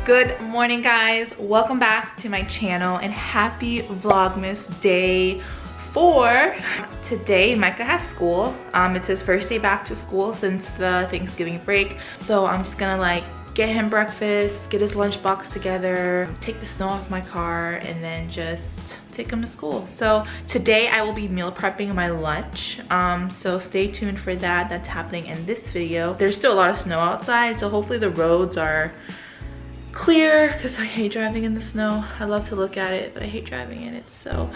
Good morning, guys. Welcome back to my channel and happy Vlogmas day 4. Today Micah has school. It's his first day back to school since the Thanksgiving break, so I'm just gonna like get him breakfast, get his lunchbox together, take the snow off my car, and then just take him to school. So today I will be meal prepping my lunch, so stay tuned for that. That's happening in this video. There's still a lot of snow outside, so hopefully the roads are clear because I hate driving in the snow. I love to look at it, but I hate driving in it. So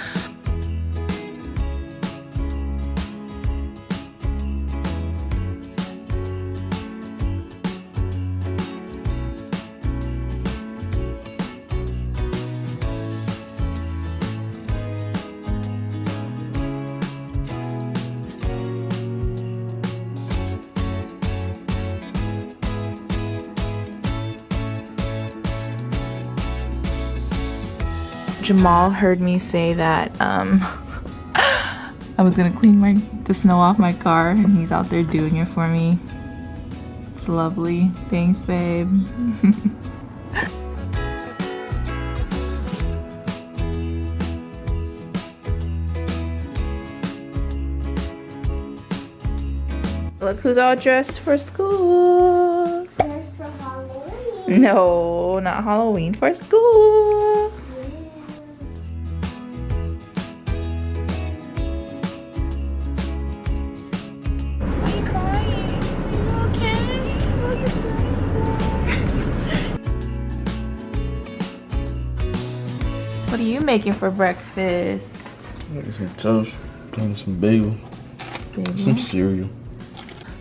Jamal heard me say that I was gonna clean the snow off my car, and he's out there doing it for me. It's lovely. Thanks, babe. Look who's all dressed for school. Dressed for Halloween. No, not Halloween, for school. What are you making for breakfast? Making some toast, doing some bagel, some cereal.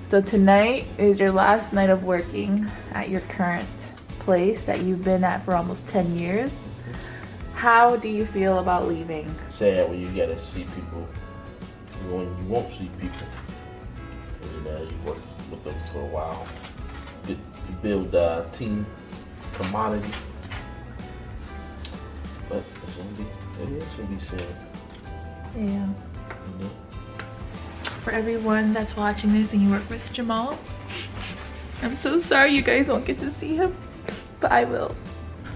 So tonight is your last night of working at your current place that you've been at for almost 10 years. How do you feel about leaving? Sad when you gotta see people, when you won't see people. And you work with them for a while. To build a team commodity. But it's gonna be sad. Yeah. For everyone that's watching this and you work with Jamal, I'm so sorry you guys won't get to see him, but I will.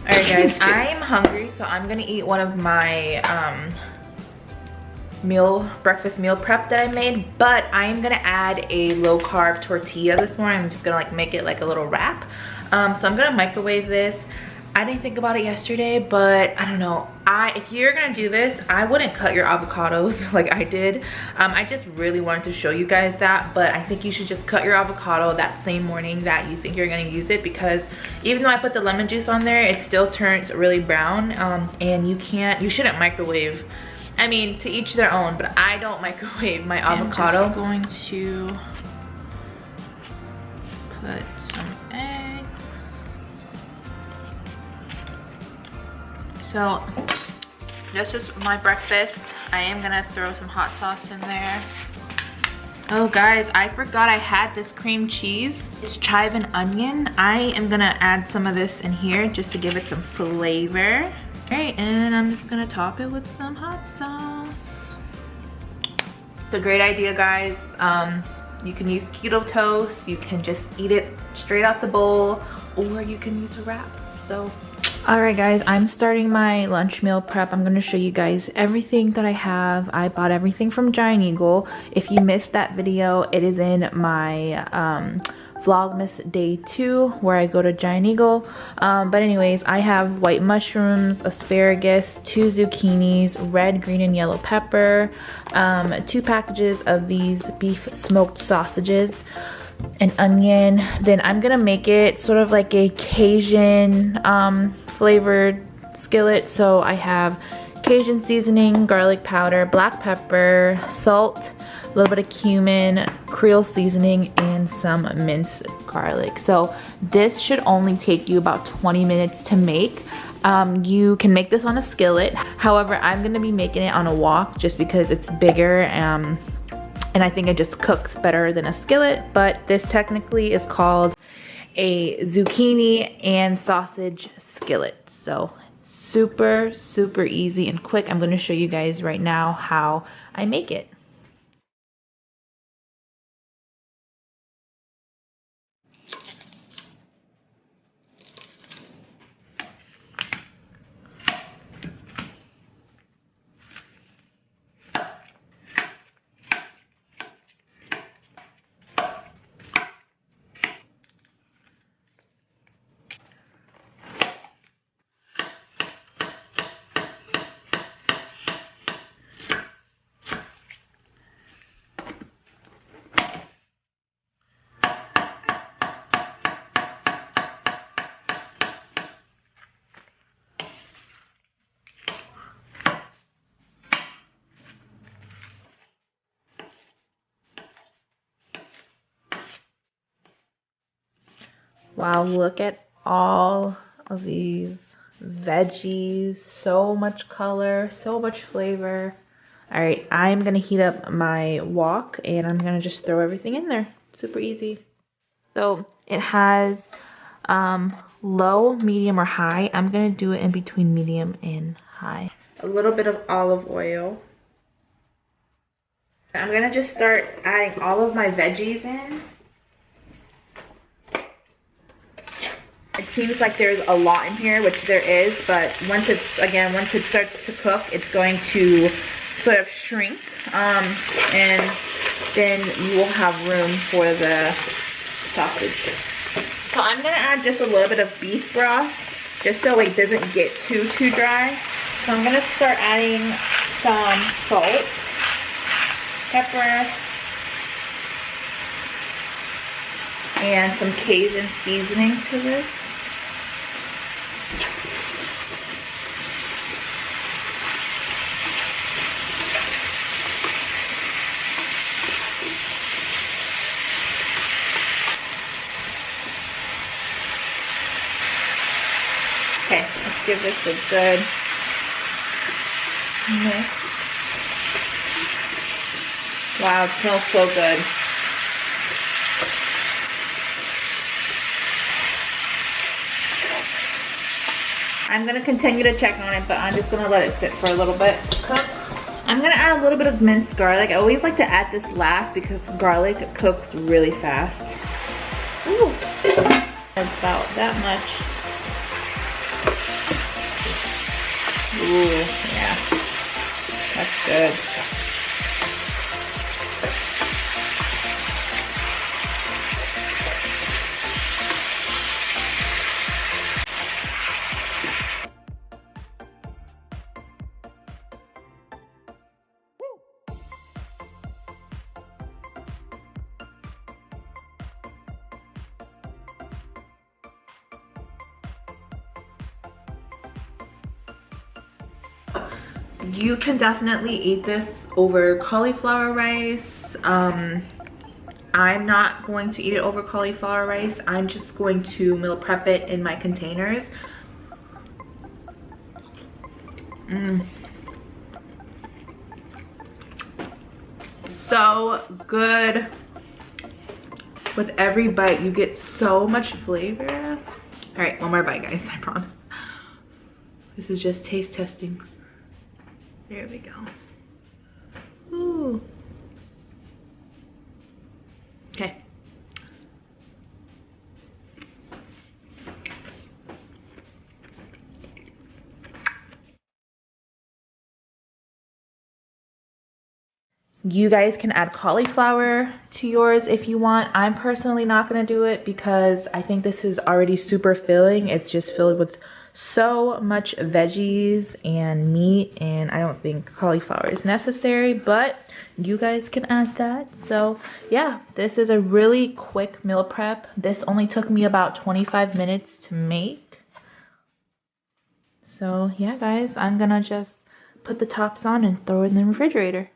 All right, guys, I'm hungry, so I'm gonna eat one of my breakfast meal prep that I made, but I'm gonna add a low carb tortilla this morning. I'm just gonna like make it like a little wrap. So I'm gonna microwave this. I didn't think about it yesterday, but I don't know. If you're gonna do this, I wouldn't cut your avocados like I did. I just really wanted to show you guys that, but I think you should just cut your avocado that same morning that you think you're gonna use it, because even though I put the lemon juice on there, it still turns really brown, and you shouldn't microwave. I mean, to each their own, but I don't microwave my avocado. I'm just going to put some eggs. So that's just my breakfast. I am gonna throw some hot sauce in there. Oh guys, I forgot I had this cream cheese. It's chive and onion. I am gonna add some of this in here just to give it some flavor. All right, and I'm just gonna top it with some hot sauce. It's a great idea, guys. You can use keto toast. You can just eat it straight out the bowl, or you can use a wrap. So all right, guys, I'm starting my lunch meal prep. I'm going to show you guys everything that I have. I bought everything from Giant Eagle. If you missed that video, it is in my Vlogmas day 2 where I go to Giant Eagle. But anyways, I have white mushrooms, asparagus, 2 zucchinis, red, green, and yellow pepper, 2 packages of these beef smoked sausages, an onion. Then I'm gonna make it sort of like a Cajun flavored skillet. So I have Cajun seasoning, garlic powder, black pepper, salt, a little bit of cumin, Creole seasoning, and some minced garlic. So this should only take you about 20 minutes to make. You can make this on a skillet. However, I'm gonna be making it on a wok just because it's bigger, and I think it just cooks better than a skillet. But this technically is called a zucchini and sausage skillet. So super, super easy and quick. I'm going to show you guys right now how I make it. Wow, look at all of these veggies. So much color, so much flavor. All right, I'm gonna heat up my wok and I'm gonna just throw everything in there. Super easy. So it has low, medium, or high. I'm gonna do it in between medium and high. A little bit of olive oil. I'm gonna just start adding all of my veggies in. It seems like there's a lot in here, which there is, but once it starts to cook, it's going to sort of shrink, and then you will have room for the sausage. So I'm gonna add just a little bit of beef broth, just so it doesn't get too dry. So I'm gonna start adding some salt, pepper, and some Cajun seasoning to this. Okay, let's give this a good mix. Wow, it smells so good. I'm going to continue to check on it, but I'm just going to let it sit for a little bit. Cook. I'm going to add a little bit of minced garlic. I always like to add this last because garlic cooks really fast. Ooh, about that much. Ooh, yeah, that's good. You can definitely eat this over cauliflower rice. I'm not going to eat it over cauliflower rice. I'm just going to meal prep it in my containers. So good. With every bite, you get so much flavor. All right, one more bite, guys, I promise. This is just taste testing. There we go. Ooh. Okay. You guys can add cauliflower to yours if you want. I'm personally not going to do it because I think this is already super filling. It's just filled with so much veggies and meat, and I don't think cauliflower is necessary, but you guys can add that. So yeah, this is a really quick meal prep. This only took me about 25 minutes to make. So yeah, guys, I'm gonna just put the tops on and throw it in the refrigerator.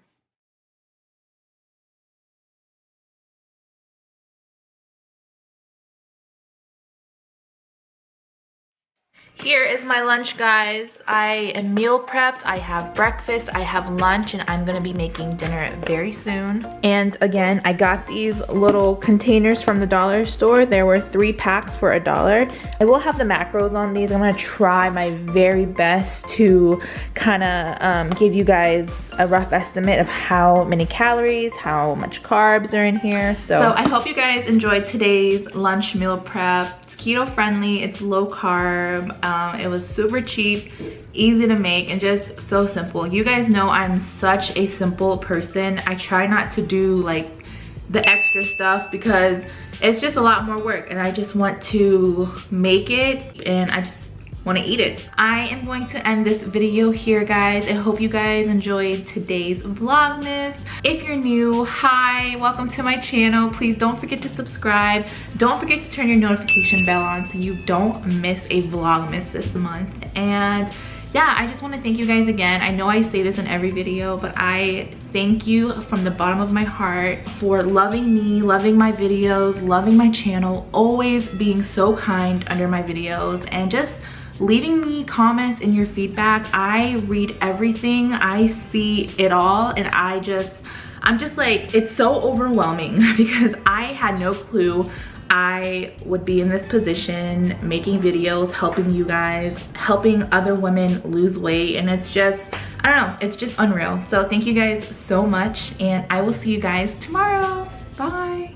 Here is my lunch, guys. I am meal prepped. I have breakfast, I have lunch, and I'm gonna be making dinner very soon. And again, I got these little containers from the dollar store. There were 3 packs for $1. I will have the macros on these. I'm gonna try my very best to kind of give you guys a rough estimate of how many calories, how much carbs are in here. So I hope you guys enjoyed today's lunch meal prep. It's keto friendly, it's low carb. It was super cheap, easy to make, and just so simple. You guys know I'm such a simple person. I try not to do like the extra stuff because it's just a lot more work, and I just want to make it and I just want to eat it. I am going to end this video here, guys. I hope you guys enjoyed today's Vlogmas. If you're new, hi, welcome to my channel. Please don't forget to subscribe. Don't forget to turn your notification bell on so you don't miss a Vlogmas this month. And yeah, I just want to thank you guys again. I know I say this in every video, but I thank you from the bottom of my heart for loving me, loving my videos, loving my channel, always being so kind under my videos, and just leaving me comments and your feedback. I read everything, I see it all, and I'm just like, it's so overwhelming because I had no clue I would be in this position, making videos, helping you guys, helping other women lose weight, and it's just, I don't know, it's just unreal. So thank you guys so much, and I will see you guys tomorrow. Bye.